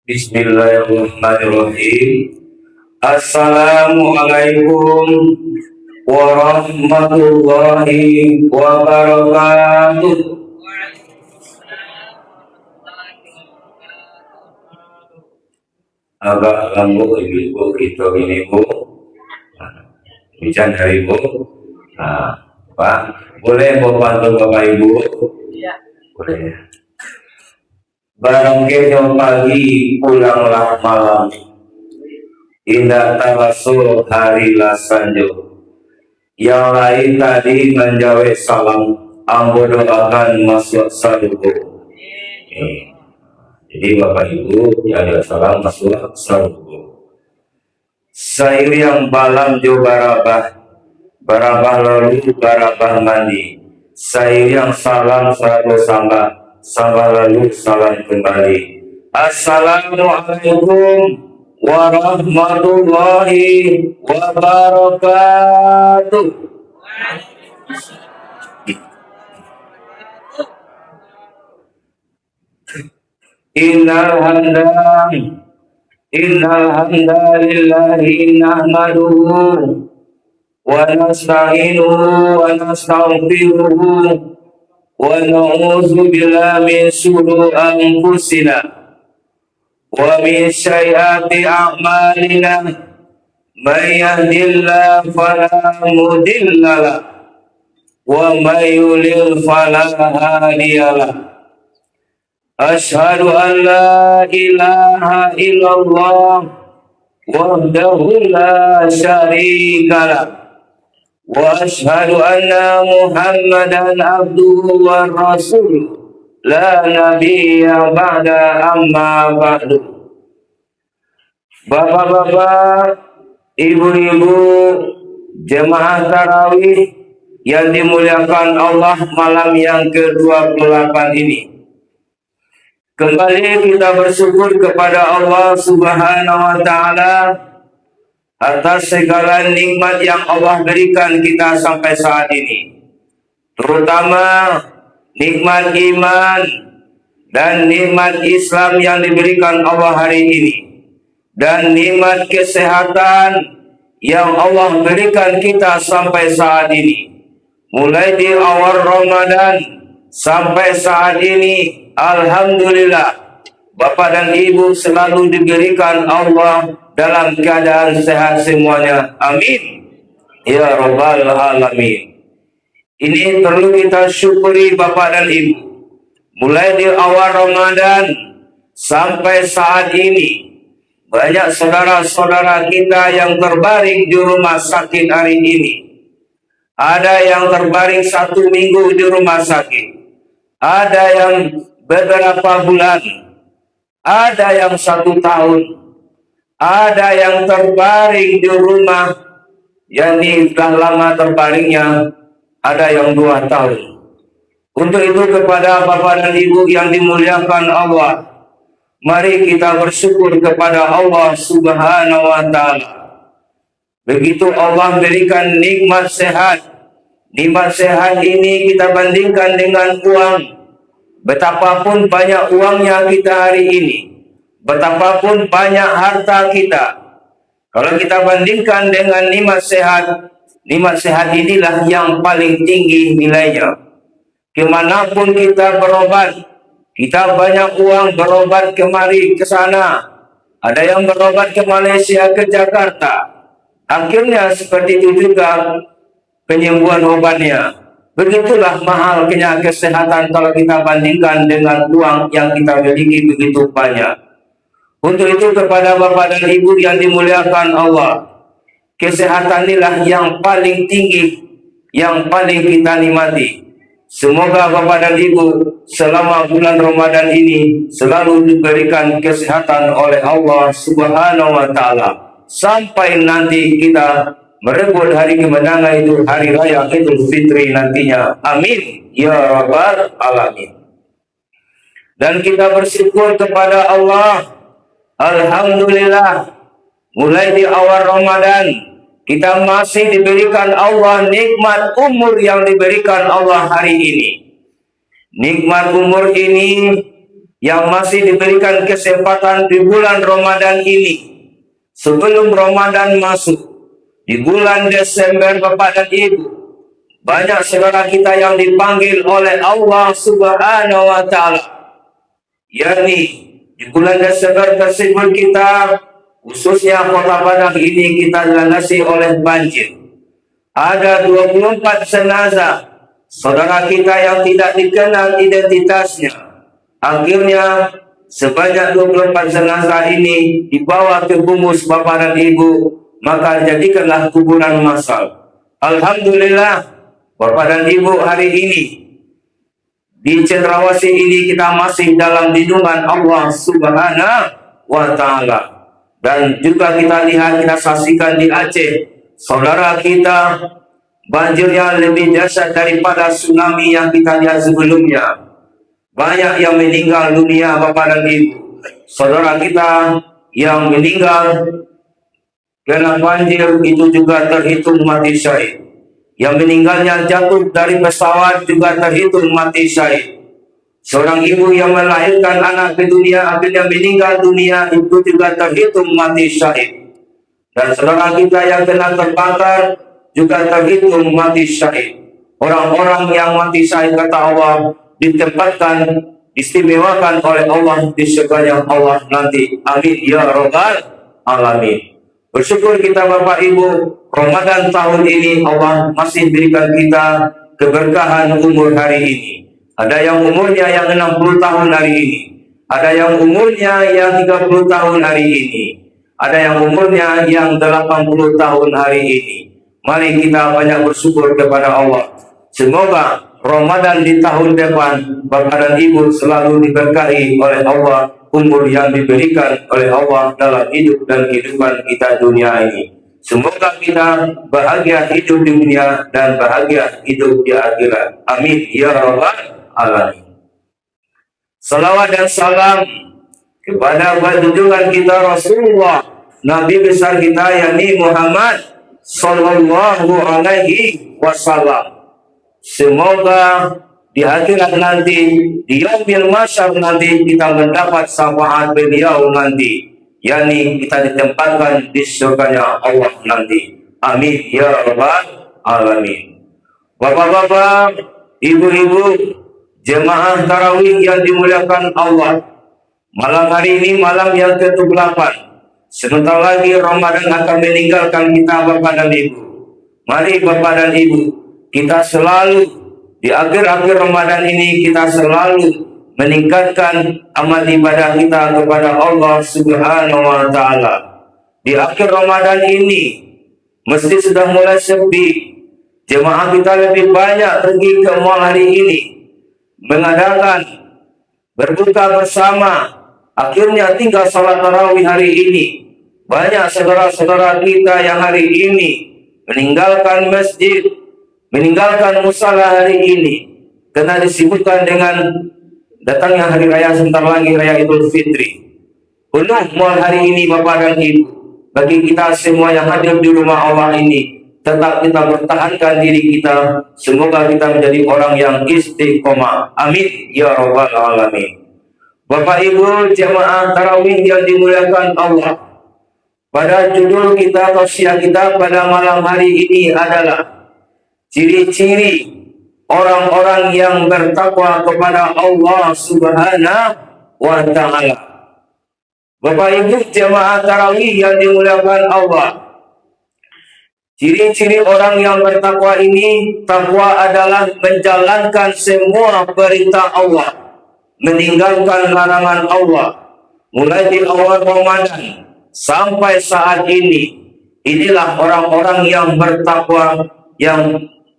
Bismillahirrahmanirrahim. Assalamualaikum warahmatullahi wabarakatuh. Agak lampu ibu itu ini bu, hujan dari bu. Nah, Pak, boleh bantu bapak ibu? Boleh. Barangkali pagi pulanglah malam, indah tawasul hari lasanjo. Yang lain tadi menjawab salam, ambo doakan masuk saduku. Jadi bapak ibu yang salam masuk saduku. Sair yang balam jo barabah, barabah lalu barabah mandi. Sair yang salam selalu sambah, salam lalu salam kembali. Assalamualaikum warahmatullahi wabarakatuh. Innal hamdalillahi nahmaduhu wa nasta'inuhu wa nastaghfiruhu wa na'udzu billahi min shururi anfusina wa min sayyiati a'malina. May yahdihillahu fala mudilla lahu wa may yudlil fala hadiya lahu. Asyhadu an la ilaha illallah wahdahu la syarika lahu wa asyhadu anna Muhammadan abduhu wa rasuluh la nabiyya ba'da amma ba'du. Bapak-bapak, ibu-ibu, jemaah tarawih yang dimuliakan Allah malam yang ke-28 ini, kembali kita bersyukur kepada Allah Subhanahu wa Ta'ala atas segala nikmat yang Allah berikan kita sampai saat ini, terutama nikmat iman dan nikmat Islam yang diberikan Allah hari ini, dan nikmat kesehatan yang Allah berikan kita sampai saat ini. Mulai di awal Ramadan sampai saat ini, alhamdulillah, Bapak dan Ibu selalu diberikan Allah dalam keadaan sehat semuanya. Amin ya rabbal alamin. Ini perlu kita syukuri Bapak dan Ibu. Mulai di awal Ramadan sampai saat ini, banyak saudara-saudara kita yang terbaring di rumah sakit hari ini. Ada yang terbaring 1 minggu di rumah sakit, ada yang beberapa bulan, ada yang 1 tahun, ada yang terbaring di rumah yang sudah lama terbaringnya, ada yang 2 tahun. Untuk itu kepada Bapak dan Ibu yang dimuliakan Allah, mari kita bersyukur kepada Allah Subhanahu wa Ta'ala. Begitu Allah berikan nikmat sehat. Nikmat sehat ini kita bandingkan dengan uang. Betapapun banyak uangnya kita hari ini, betapapun banyak harta kita, kalau kita bandingkan dengan nikmat sehat inilah yang paling tinggi nilainya. Kemanapun kita berobat, kita banyak uang berobat kemari ke sana. Ada yang berobat ke Malaysia, ke Jakarta. Akhirnya seperti itu juga penyembuhan obatnya. Begitulah mahalnya kesehatan kalau kita bandingkan dengan uang yang kita miliki begitu banyak. Untuk itu kepada Bapak dan Ibu yang dimuliakan Allah, kesehatan inilah yang paling tinggi, yang paling kita nikmati. Semoga Bapak dan Ibu selama bulan Ramadan ini selalu diberikan kesehatan oleh Allah Subhanahu wa Ta'ala, sampai nanti kita merebut hari kemenangan itu, hari raya Idul Fitri nantinya. Amin ya rabbal alamin. Dan kita bersyukur kepada Allah, alhamdulillah, mulai di awal Ramadan kita masih diberikan Allah nikmat umur yang diberikan Allah hari ini. Nikmat umur ini yang masih diberikan kesempatan di bulan Ramadan ini, sebelum Ramadan masuk, di bulan Desember Bapak dan Ibu, banyak saudara kita yang dipanggil oleh Allah Subhanahu wa Ta'ala, yakni di bulan Desember tersebut kita, khususnya Kota Padang ini, kita dilandasi oleh banjir. Ada 24 jenazah saudara kita yang tidak dikenal identitasnya. Akhirnya sebanyak 24 jenazah ini dibawa ke Humus Bapak dan Ibu, maka jadikanlah kuburan massal. Alhamdulillah Bapak dan Ibu, hari ini di Cendrawasih ini kita masih dalam lindungan Allah Subhanahu wa Ta'ala. Dan juga kita lihat, kita saksikan di Aceh, saudara kita banjirnya lebih dahsyat daripada tsunami yang kita lihat sebelumnya. Banyak yang meninggal dunia Bapak dan Ibu. Saudara kita yang meninggal karena banjir itu juga terhitung mati syahid. Yang meninggalnya jatuh dari pesawat juga terhitung mati syahid. Seorang ibu yang melahirkan anak ke dunia akhirnya meninggal dunia, itu juga terhitung mati syahid. Dan saudara kita yang kena terbakar juga terhitung mati syahid. Orang-orang yang mati syahid, kata Allah, ditempatkan, istimewakan oleh Allah di surganya Allah nanti. Amin ya rabbal alamin. Bersyukur kita Bapak Ibu, Ramadan tahun ini Allah masih berikan kita keberkahan umur hari ini. Ada yang umurnya yang 60 tahun hari ini, ada yang umurnya yang 30 tahun hari ini, ada yang umurnya yang 80 tahun hari ini. Mari kita banyak bersyukur kepada Allah. Semoga Ramadan di tahun depan Bapak dan Ibu selalu diberkahi oleh Allah, umur yang diberikan oleh Allah dalam hidup dan kehidupan kita dunia ini. Semoga kita bahagia hidup di dunia dan bahagia hidup di akhirat. Amin ya rabbal alamin. Salawat dan salam kepada junjungan kita Rasulullah, Nabi besar kita yakni Muhammad sallallahu alaihi wasallam. Semoga di akhirat nanti, di yaumil mahsyar nanti, kita mendapat syafaat beliau nanti, yakni kita ditempatkan di surganya Allah nanti. Amin ya rabbal alamin. Bapak-bapak, ibu-ibu, jemaah tarawih yang dimuliakan Allah, malam hari ini malam yang ke-8. Sebentar lagi Ramadan akan meninggalkan kita Bapak dan Ibu. Mari Bapak dan Ibu, kita selalu di akhir-akhir Ramadan ini kita selalu meningkatkan amal ibadah kita kepada Allah Subhanahu wa Ta'ala. Di akhir Ramadan ini mesti sudah mulai sepi. Jemaah kita lebih banyak pergi ke mall hari ini, mengadakan berbuka bersama. Akhirnya tinggal salat tarawih hari ini. Banyak saudara-saudara kita yang hari ini meninggalkan masjid, meninggalkan musala hari ini, karena disibukkan dengan datangnya hari raya sebentar lagi, raya Idul Fitri. Penuh mall hari ini Bapak dan Ibu. Bagi kita semua yang hadir di rumah Allah ini, tetap kita bertahankan diri kita. Semoga kita menjadi orang yang istiqomah. Amin ya rabbal alamin. Bapak Ibu jemaah tarawih yang dimuliakan Allah, pada judul kita atau syiar kita pada malam hari ini adalah ciri-ciri orang-orang yang bertakwa kepada Allah Subhanahu wa Ta'ala. Bapak Ibu jemaah tarawih yang dimuliakan Allah, ciri-ciri orang yang bertakwa ini, takwa adalah menjalankan semua perintah Allah, meninggalkan larangan Allah. Mulai di awal Ramadan sampai saat ini, inilah orang-orang yang bertakwa yang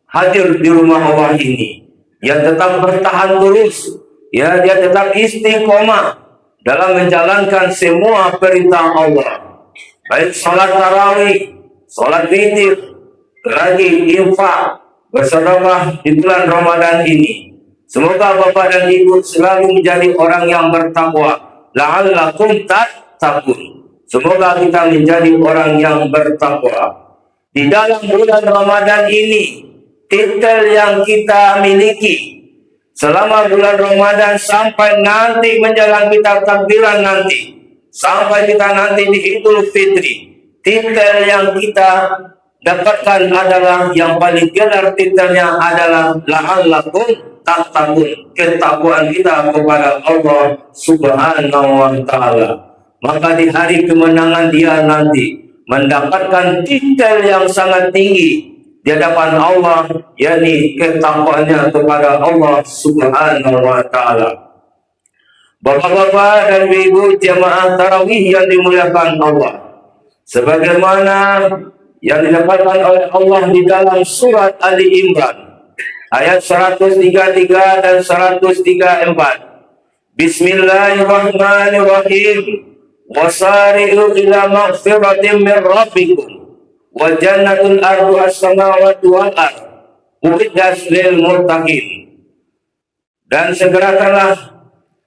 hadir di rumah Allah ini, yang tetap bertahan terus, ya, dia tetap istiqomah dalam menjalankan semua perintah Allah, baik salat tarawih, salat witir, lagi infak, bersedekah di bulan Ramadan ini. Semoga Bapak dan Ibu selalu menjadi orang yang bertakwa. La'allakum tattaqun. Semoga kita menjadi orang yang bertakwa. Di dalam bulan Ramadan ini, titel yang kita miliki selama bulan Ramadan sampai nanti menjelang kita takbiran nanti, sampai kita nanti di Idul Fitri. Titel yang kita dapatkan adalah yang paling gelar, titelnya adalah la'allakum tattaqun, ketakwaan kita kepada Allah Subhanahu wa taala. Maka di hari kemenangan dia nanti mendapatkan titel yang sangat tinggi di hadapan Allah, yakni ketakwaannya kepada Allah Subhanahu wa taala. Bapak-bapak dan ibu jamaah tarawih yang dimuliakan Allah, sebagaimana yang didapatkan oleh Allah di dalam surat Ali Imran ayat 133 dan 134. Bismillahirrahmanirrahim. Wasari'u ila maghfiratin min rabbikum wa jannatul arduha as-samawati wal ardh uiddat lil muttaqin. Dan segerakanlah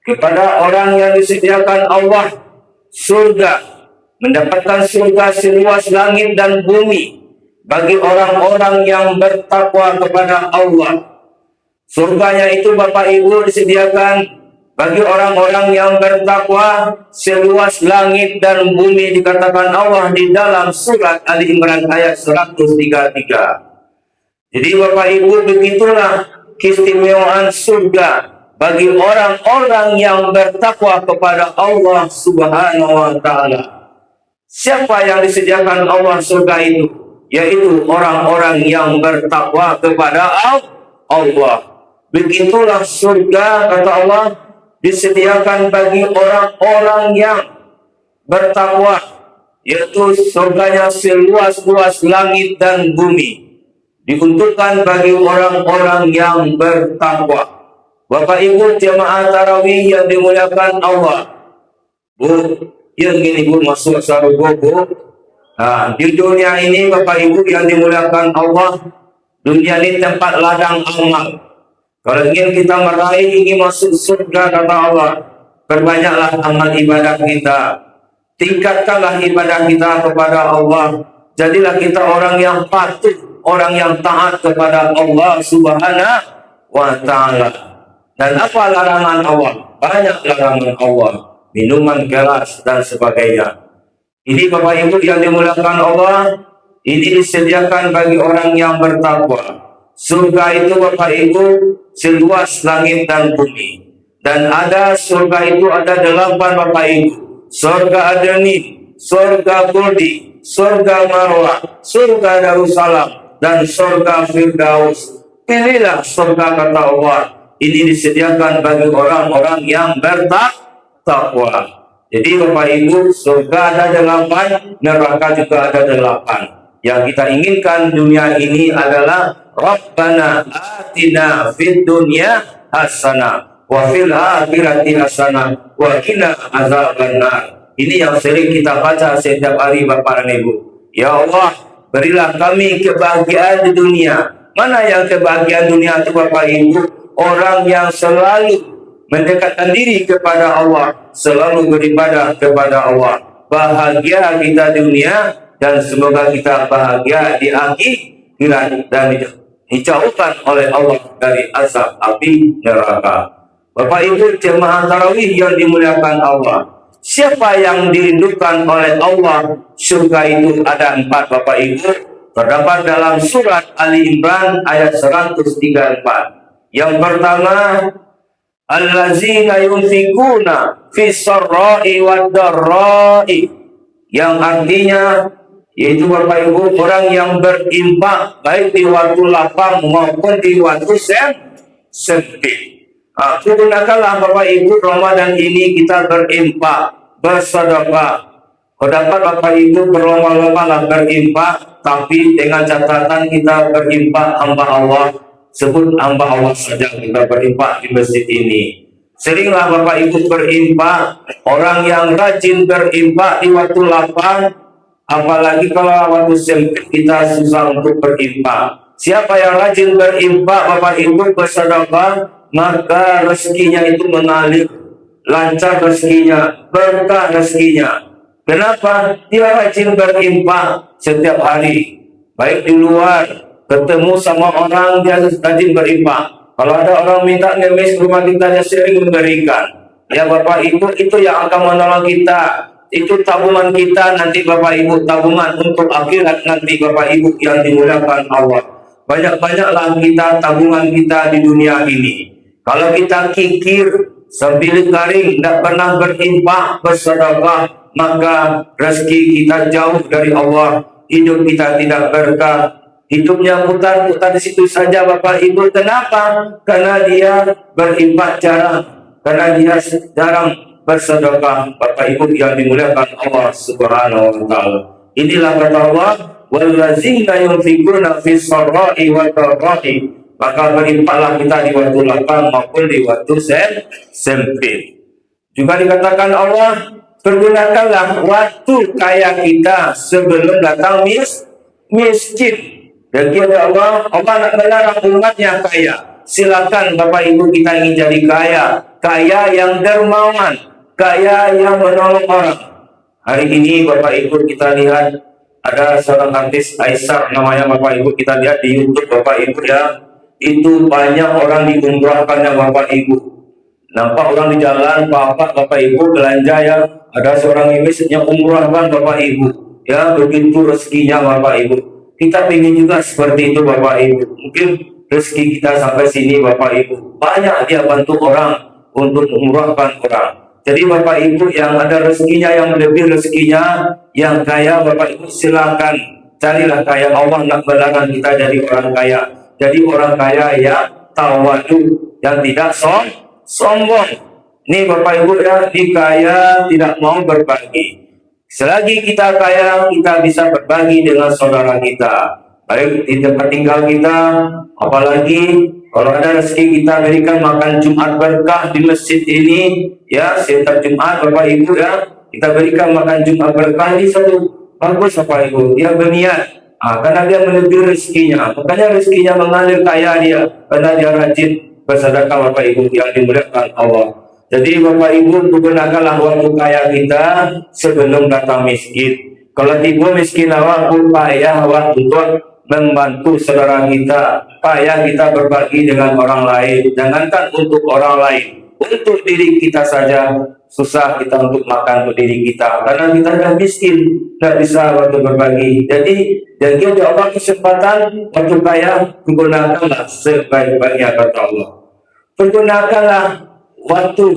kepada orang yang disediakan Allah surga, mendapatkan surga seluas langit dan bumi bagi orang-orang yang bertakwa kepada Allah. Surganya itu Bapak Ibu disediakan bagi orang-orang yang bertakwa seluas langit dan bumi, dikatakan Allah di dalam surat Ali Imran ayat 133. Jadi Bapak Ibu, begitulah keistimewaan surga bagi orang-orang yang bertakwa kepada Allah Subhanahu wa taala. Siapa yang disediakan Allah surga itu? Yaitu orang-orang yang bertakwa kepada Allah. Begitulah surga, kata Allah, disediakan bagi orang-orang yang bertakwa, yaitu surganya seluas-luas langit dan bumi, diuntukkan bagi orang-orang yang bertakwa. Bapak Ibu jemaah tarawih yang dimuliakan Allah, Bu, yang gini Bu, masuk surga Bu. Nah, di dunia ini Bapak Ibu yang dimuliakan Allah, dunia ini tempat ladang amal. Kalau ingin kita meraih, ingin masuk surga, kata Allah, perbanyaklah amal ibadah kita, tingkatkanlah ibadah kita kepada Allah. Jadilah kita orang yang patuh, orang yang taat kepada Allah Subhanahu wa taala. Dan apa larangan Allah? Banyak larangan Allah, minuman keras dan sebagainya. Ini Bapak Ibu yang dimuliakan Allah, ini disediakan bagi orang yang bertakwa. Surga itu Bapak Ibu seluas langit dan bumi. Dan ada surga itu ada 8 Bapak Ibu. Surga Adeni, surga Khuldi, surga Marwah, surga Darussalam, dan surga Firdaus. Pilihlah surga, kata Allah. Ini disediakan bagi orang-orang yang bertakwa. Jadi Bapak Ibu, surga ada 8, neraka juga ada 8. Yang kita inginkan dunia ini adalah Rabbana atina fid dunya hasanah wa fil akhirati hasanah wa qina azabannar. Ini yang sering kita baca setiap hari Bapak dan Ibu. Ya Allah, berilah kami kebahagiaan di dunia. Mana yang kebahagiaan dunia itu Bapak Ibu? Orang yang selalu mendekatkan diri kepada Allah, selalu beribadah kepada Allah. Bahagia kita di dunia, dan semoga kita bahagia di akhirat dan dijauhkan oleh Allah dari azab api neraka. Bapak Ibu jemaah tarawih yang dimuliakan Allah, siapa yang dirindukan oleh Allah, surga itu ada 4 Bapak Ibu, terdapat dalam surat Ali Imran ayat 134. Yang pertama, allazina yunfikuna fis sarra'i wad dharra'i, yang artinya yaitu Bapak Ibu orang yang berinfak baik di waktu lapang maupun di waktu sempit. Gunakanlah Bapak Ibu Ramadan ini kita berinfak, bersedekah. Dapat Bapak Ibu berlomba-lomba lah berinfak, tapi dengan catatan kita berinfak hamba Allah, sebut hamba Allah saja kita berinfak di masjid ini. Seringlah Bapak Ibu berinfak, orang yang rajin berinfak di waktu lapang. Apalagi kalau waktu sempit kita susah untuk berinfak. Siapa yang rajin berinfak Bapak Ibu bersedekah, maka rezekinya itu mengalir, lancar rezekinya, berkah rezekinya. Kenapa? Dia rajin berinfak setiap hari. Baik di luar, ketemu sama orang dia rajin berinfak. Kalau ada orang minta ngemis ke rumah kita, dia sering memberikan. Ya Bapak Ibu, itu yang akan menolong kita. Itu tabungan kita nanti Bapak Ibu, tabungan untuk akhirat nanti Bapak Ibu yang dimuliakan Allah. Banyak-banyaklah kita tabungan kita di dunia ini. Kalau kita kikir sambil garing, tidak pernah berinfak, bersedekah, maka rezeki kita jauh dari Allah. Hidup kita tidak berkah. Hidupnya putar-putar di situ saja Bapak Ibu. Kenapa? Karena dia berinfak jarang, karena dia jarang bersedekah. Bapak Ibu yang dimuliakan Allah Subhanahu wa taala. Inilah kata Allah, wallazina yunfiquna fis sarra'i wad dharra'i. Maka berinfaklah kita di waktu lapang maupun di waktu sempit. Juga dikatakan Allah, pergunakanlah waktu kaya kita sebelum datang miskin. Dan kata Allah nak melarang umatnya kaya. Silakan Bapak Ibu kita ingin jadi kaya, kaya yang dermawan, kaya yang menolong orang. Hari ini Bapak Ibu kita lihat ada seorang artis Aisyah namanya Bapak Ibu, kita lihat di YouTube Bapak Ibu ya. Itu banyak orang diumrahkannya Bapak Ibu. Nampak orang di jalan, Bapak Ibu belanja ya. Ada seorang imisnya umrahkan Bapak Ibu. Ya begitu rezekinya Bapak Ibu. Kita ingin juga seperti itu Bapak Ibu. Mungkin rezeki kita sampai sini Bapak Ibu. Banyak dia bantu orang untuk mengumrahkan orang. Jadi Bapak Ibu yang ada rezekinya, yang lebih rezekinya, yang kaya Bapak Ibu silakan carilah kaya. Allah nak melarang kita jadi orang kaya. Jadi orang kaya yang tawadu, yang tidak sombong. Ini Bapak Ibu ya, di kaya tidak mau berbagi. Selagi kita kaya, kita bisa berbagi dengan saudara kita, baik di tempat tinggal kita, apalagi kalau ada rezeki kita berikan makan Jumat berkah di masjid ini, ya setiap Jumat Bapak Ibu ya, kita berikan makan Jumat berkah ini satu bagus Bapak Ibu, dia berniat, karena dia melebihi rezekinya, makanya rezekinya mengalir kaya dia, karena dia rajin bersedekah Bapak Ibu yang dimuliakan Allah. Jadi Bapak Ibu gunakanlah waktu kaya kita sebelum datang miskin. Kalau tiba miskin waktu payah waktu untuk membantu saudara kita, payah kita berbagi dengan orang lain. Jangankan untuk orang lain, untuk diri kita saja susah kita untuk makan untuk diri kita karena kita sudah miskin, tidak bisa waktu berbagi. Jadi jadi Allah kesempatan waktu kaya, gunakanlah sebaik-baiknya kata Allah. Pergunakanlah waktu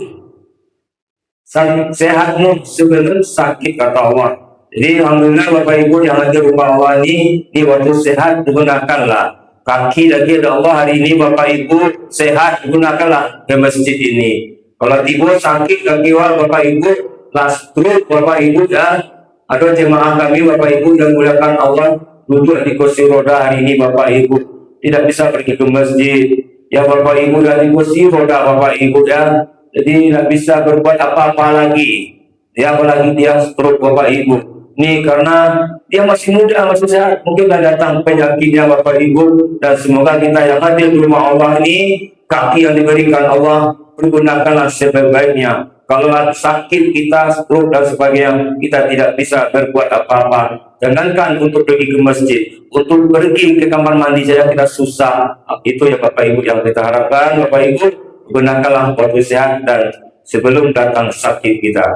sehatmu sebelum sakit kata Allah. Jadi alhamdulillah Bapak Ibu yang ada rumah Allah ini waktu sehat gunakanlah. Kaki lagi ada Allah hari ini Bapak Ibu sehat gunakanlah ke masjid ini. Kalau tiba sakit kaki Bapak Ibu stroke Bapak Ibu ya, ada jemaah kami Bapak Ibu yang muliakan Allah duduk di kursi roda hari ini Bapak Ibu tidak bisa pergi ke masjid. Ya Bapak Ibu dan di kursi roda Bapak Ibu ya, jadi tidak bisa berbuat apa-apa lagi. Ya apalagi dia stroke Bapak Ibu. Ini karena dia masih muda, masih sehat. Mungkin tidak datang penyakitnya Bapak Ibu. Dan semoga kita yang hadir di rumah Allah ini, kaki yang diberikan Allah, pergunakanlah sebaik-baiknya. Kalau sakit kita, stroke dan sebagainya, kita tidak bisa berbuat apa-apa. Jangankan untuk pergi ke masjid, untuk pergi ke kamar mandi saja kita susah. Itu ya Bapak Ibu yang kita harapkan. Bapak Ibu, gunakanlah waktu sehat dan sebelum datang sakit kita.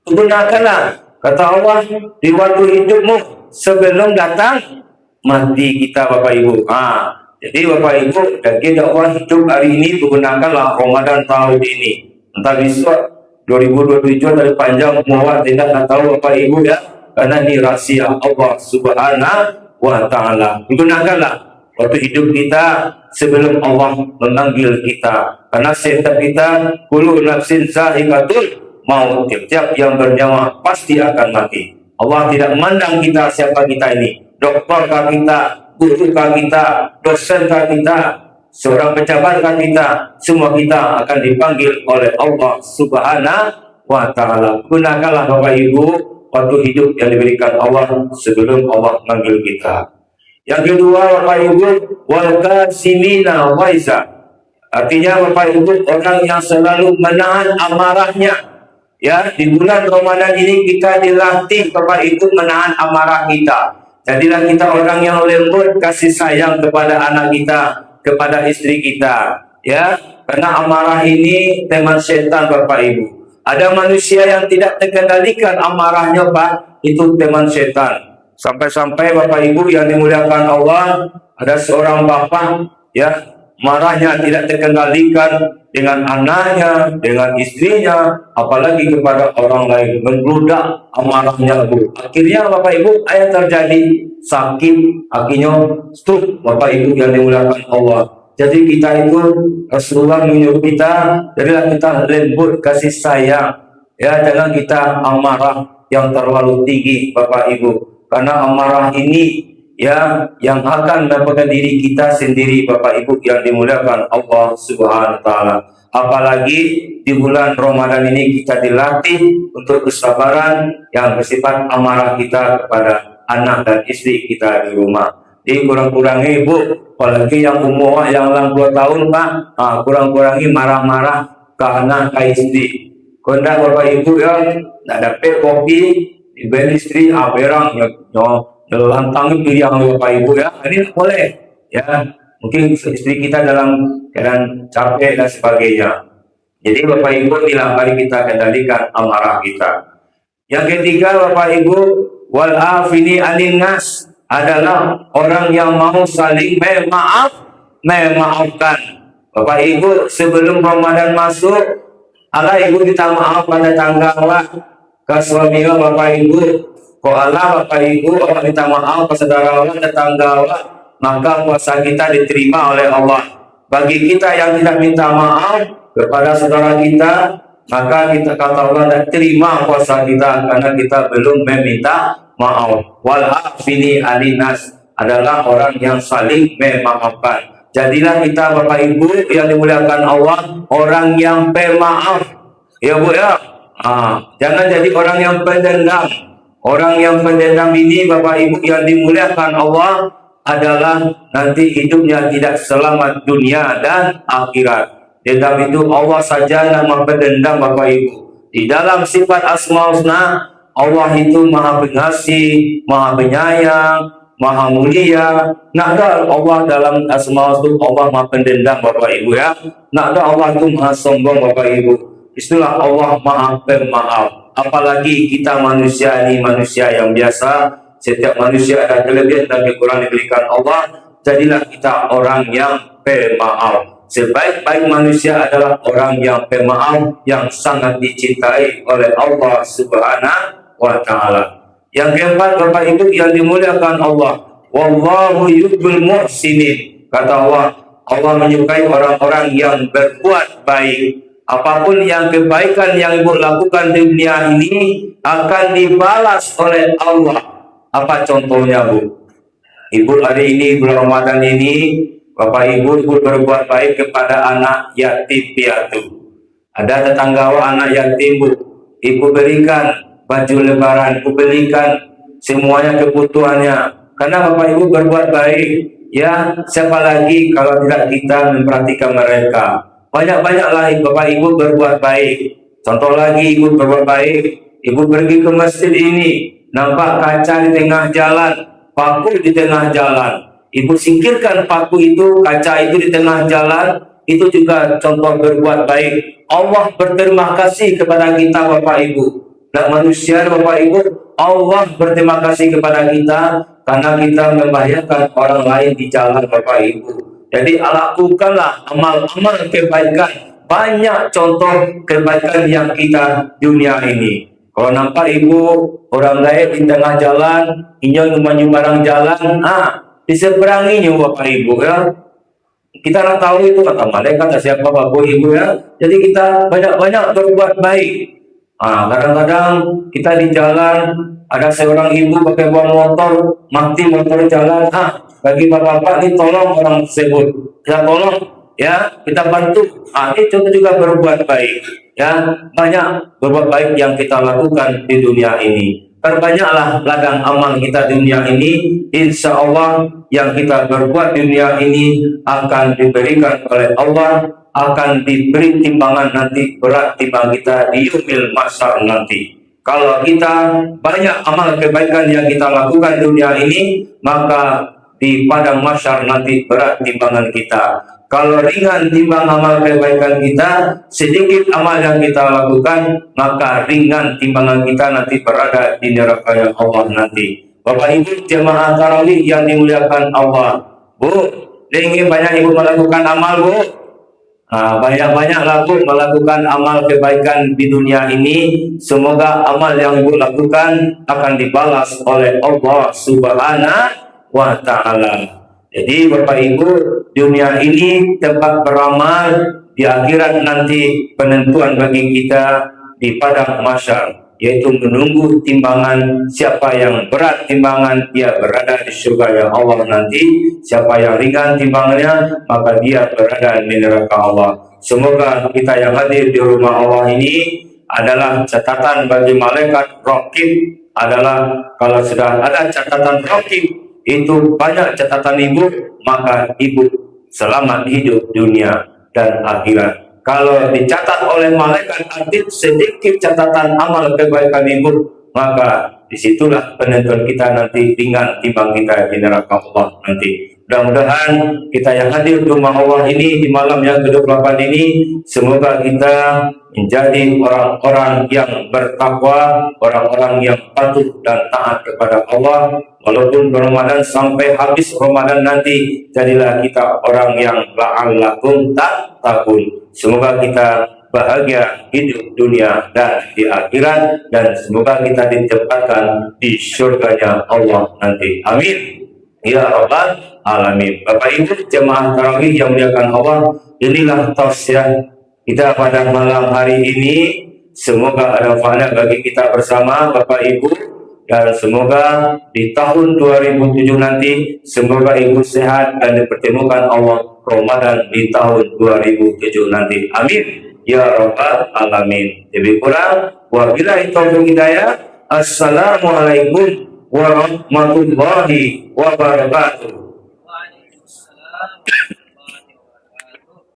Gunakanlah kata Allah di waktu hidupmu sebelum datang mati kita Bapak Ibu. Jadi Bapak Ibu, jadi dakwah hidup hari ini gunakanlah Ramadan tahun ini. Entah besok 2027 dari panjang muat tidak tahu Bapak Ibu ya, karena ini rahasia Allah Subhanahu wa taala. Gunakanlah waktu hidup kita sebelum Allah memanggil kita. Karena setiap kita kullu nafsin za'iqatul maut, tiap-tiap yang bernyawa pasti akan mati. Allah tidak memandang kita siapa kita ini, doktorkah kita, gurukah kita, dosenkah kita, seorang pejabatkah kita, semua kita akan dipanggil oleh Allah Subhanahu wa taala. Gunakanlah Bapak Ibu waktu hidup yang diberikan Allah sebelum Allah memanggil kita. Yang kedua Bapak Ibu, wal kasimina waiza. Artinya Bapak Ibu orang yang selalu menahan amarahnya. Ya, di bulan Ramadan ini kita dilatih Bapak Ibu menahan amarah kita. Jadilah kita orang yang lembut, kasih sayang kepada anak kita, kepada istri kita. ya, karena amarah ini teman setan Bapak Ibu. Ada manusia yang tidak terkendalikan amarahnya Pak, itu teman setan. Sampai-sampai Bapak Ibu yang dimuliakan Allah, ada seorang bapak ya, marahnya tidak terkendalikan dengan anaknya, dengan istrinya, apalagi kepada orang lain, membludak amarahnya Bu. Akhirnya Bapak Ibu, ayat terjadi sakit, akhirnya stroke Bapak Ibu yang dimuliakan Allah. Jadi kita itu, Rasulullah menyuruh kita, jadilah kita lembut kasih sayang, ya, jangan kita amarah yang terlalu tinggi Bapak Ibu, karena amarah ini ya yang akan mendapatkan diri kita sendiri Bapak Ibu yang dimuliakan Allah Subhanahu wa taala. Apalagi di bulan Ramadan ini kita dilatih untuk kesabaran yang bersifat amarah kita kepada anak dan istri kita di rumah. Jadi kurang-kurangi Bu, apalagi yang umur yang 62 tahun Pak, kurang-kurangi marah-marah ke anak ke istri. Kondak Bapak Ibu ya, nak dapat kopi dibeli istri, berang lantangi diri yang Bapak Ibu ya, ini boleh ya. Mungkin istri kita dalam keadaan capek dan sebagainya. Jadi Bapak Ibu bilang, mari kita kendalikan amarah kita. Yang ketiga Bapak Ibu, wal afini anin nas, adalah orang yang mau saling memaafkan. Bapak Ibu, sebelum Ramadan masuk, Allah Ibu kita maaf pada tanggawa ke suami Bapak Ibu. Kok Allah Bapak Ibu Allah minta maaf ke saudara Allah, tetangga Allah, maka puasa kita diterima oleh Allah. Bagi kita yang tidak minta maaf kepada saudara kita, maka kita kata Allah dan terima puasa kita karena kita belum meminta maaf. Wal afini alinas, adalah orang yang saling memaafkan. Jadilah kita Bapak Ibu yang dimuliakan Allah, orang yang pemaaf ya Bu ya. Jangan jadi orang yang pendendam. Orang yang pendendam ini Bapak Ibu yang dimuliakan Allah adalah nanti hidupnya tidak selamat dunia dan akhirat. Dendam itu Allah saja nama pendendam Bapak Ibu. Di dalam sifat Asmaul Husna, Allah itu Maha Pengasih, Maha Penyayang, Maha Mulia. Nah, ada Allah dalam Asmaul itu Allah Maha Pendendam Bapak Ibu ya. Nah, ada Allah itu Maha Sombong Bapak Ibu. Istilah Allah Maha Pemaaf. Apalagi kita manusia ini manusia yang biasa. Setiap manusia ada kelebihan dan kekurangan diberikan Allah. Jadilah kita orang yang pemaaf. Sebaik-baik manusia adalah orang yang pemaaf, yang sangat dicintai oleh Allah Subhanahu wa taala. Yang keempat Bapak Ibu yang dimuliakan Allah, wallahu yuhibbul muhsinin. Kata Allah, Allah menyukai orang-orang yang berbuat baik. Apapun yang kebaikan yang Ibu lakukan di dunia ini akan dibalas oleh Allah. Apa contohnya Bu? Ibu hari ini bulan Ramadan ini, Bapak Ibu berbuat baik kepada anak yatim piatu. Ada tetangga anak yatim Bu, Ibu berikan baju lebaran, Ibu berikan semuanya kebutuhannya. Karena Bapak Ibu berbuat baik, ya siapa lagi kalau tidak kita memperhatikan mereka. Banyak-banyaklah Bapak Ibu berbuat baik. Contoh lagi Ibu berbuat baik, Ibu pergi ke masjid ini, nampak kaca di tengah jalan, paku di tengah jalan. Ibu singkirkan paku itu, kaca itu di tengah jalan, itu juga contoh berbuat baik. Allah berterima kasih kepada kita Bapak Ibu. Dan manusia Bapak Ibu, Allah berterima kasih kepada kita karena kita membahayakan orang lain di jalan Bapak Ibu. Jadi lakukanlah amal-amal kebaikan. Banyak contoh kebaikan yang kita dunia ini. Kalau nampak Ibu orang lain di tengah jalan, ingin memanju barang jalan, diseberanginya Bapak Ibu ya. Kita nggak tahu itu kata malaikat siapa Bapak Ibu ya. Jadi kita banyak-banyak berbuat baik. Kadang-kadang kita di jalan ada seorang ibu pakai buah motor, mati motor jalan. Bagi bapak-bapak ini tolong orang tersebut, kita tolong ya, kita bantu. Ini contoh juga berbuat baik ya. Banyak berbuat baik yang kita lakukan di dunia ini. Perbanyaklah ladang amal kita di dunia ini. Insya Allah yang kita berbuat di dunia ini akan diberikan oleh Allah, akan diberi timbangan nanti berat timbang kita di yaumil mahsyar nanti. Kalau kita banyak amal kebaikan yang kita lakukan di dunia ini, maka di padang mahsyar nanti berat timbangan kita. Kalau ringan timbang amal kebaikan kita, sedikit amal yang kita lakukan, maka ringan timbangan kita nanti berada di neraka yang Allah nanti. Bapak Ibu jemaah tarawih yang dimuliakan Allah, Bu, ingin banyak Ibu melakukan amal, Bu. Banyak-banyak Bu melakukan amal kebaikan di dunia ini. Semoga amal yang Ibu lakukan akan dibalas oleh Allah Subhanahu wa Ta'ala. Jadi Bapak Ibu, dunia ini tempat beramal, di akhirat nanti penentuan bagi kita di padang mahsyar, yaitu menunggu timbangan. Siapa yang berat timbangan, dia berada di surga yang Allah nanti. Siapa yang ringan timbangannya, maka dia berada di neraka Allah. Semoga kita yang hadir di rumah Allah ini adalah catatan bagi malaikat raqib, adalah kalau sudah ada catatan raqib, itu banyak catatan Ibu, maka Ibu selamat hidup dunia dan akhirat. Kalau dicatat oleh malaikat atid sedikit catatan amal kebaikan Ibu, maka disitulah penentuan kita nanti ringan timbang kita di neraka Allah nanti. Mudah-mudahan kita yang hadir di rumah Allah ini di malam yang ke-28 ini, semoga kita menjadi orang-orang yang bertakwa, orang-orang yang patuh dan taat kepada Allah. Walaupun Ramadan sampai habis Ramadan nanti, jadilah kita orang yang la'allakum tattaqun. Semoga kita bahagia hidup dunia dan di akhirat, dan semoga kita ditempatkan di surganya Allah nanti. Amin ya rabbal alamin. Bapak Ibu jemaah tarawih yang muliakan Allah, inilah tausiah kita pada malam hari ini. Semoga ada manfaat bagi kita bersama Bapak Ibu, dan semoga di tahun 2007 nanti semoga Ibu sehat dan dipertemukan Allah Ramadan di tahun 2007 nanti. Amin ya rabbal alamin. Lebih kurang wabillahi taufiq hidayah. Assalamualaikum warahmatullahi wabarakatuh.